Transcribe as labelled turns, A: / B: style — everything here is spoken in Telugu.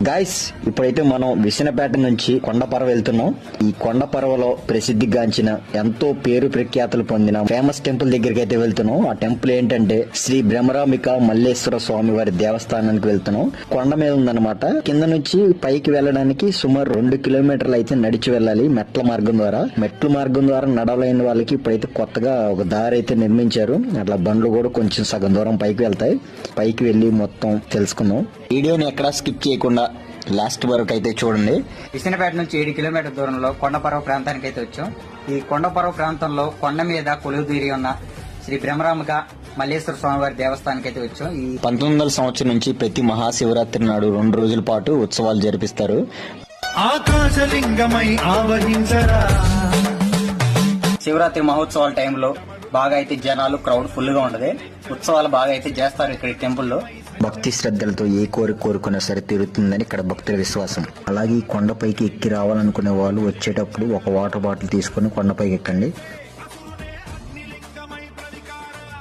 A: గాయస్ ఇప్పుడైతే మనం విసనపేట నుంచి కొండపర్వ వెళ్తున్నాం. ఈ కొండపర్వలో ప్రసిద్ధిగాంచిన ఎంతో పేరు ప్రఖ్యాతులు పొందిన ఫేమస్ టెంపుల్ దగ్గరికి అయితే వెళ్తున్నాం. ఆ టెంపుల్ ఏంటంటే శ్రీ బ్రహ్మరాంబిక మల్లేశ్వర స్వామి వారి దేవస్థానానికి వెళ్తున్నాం. కొండ మీద ఉందన్నమాట. కింద నుంచి పైకి వెళ్ళడానికి సుమారు 2 కిలోమీటర్లు అయితే నడిచి వెళ్ళాలి మెట్ల మార్గం ద్వారా. మెట్ల మార్గం ద్వారా నడవలేని వాళ్ళకి ఇప్పుడైతే కొత్తగా ఒక దారి అయితే నిర్మించారు. అట్లా బండ్లు కూడా కొంచెం సగం దూరం పైకి వెళ్తాయి. పైకి వెళ్లి మొత్తం తెలుసుకుందాం. వీడియోని ఎక్కడా స్కిప్ చేయకుండా లాస్ట్ వరకు అయితే చూడండి.
B: విసనపేట నుంచి 7 కిలోమీటర్ల దూరంలో కొండపర్వ ప్రాంతానికి అయితే వచ్చాం. ఈ కొండపర్వ ప్రాంతంలో కొండ మీద కొలువుదీరి ఉన్న శ్రీ బ్రహ్మరాంబిక మల్లేశ్వర స్వామి వారి దేవస్థానానికి అయితే వచ్చాం. ఈ
A: 1900 సంవత్సరం నుంచి ప్రతి మహాశివరాత్రి నాడు 2 రోజుల పాటు ఉత్సవాలు జరిపిస్తారు.
C: ఆకాశలింగమై ఆవహించరా.
B: శివరాత్రి మహోత్సవాల టైంలో బాగా అయితే జనాలు క్రౌడ్ ఫుల్ గా ఉంటది. ఉత్సవాలు బాగా అయితే చేస్తారు ఇక్కడ టెంపుల్లో.
A: భక్తి శ్రద్ధలతో ఏ కోరుకున్నా సరే తీరుతుందని ఇక్కడ భక్తుల విశ్వాసం. అలాగే ఈ కొండపైకి ఎక్కి రావాలనుకునే వాళ్ళు వచ్చేటప్పుడు ఒక వాటర్ బాటిల్ తీసుకుని కొండపైకి ఎక్కండి.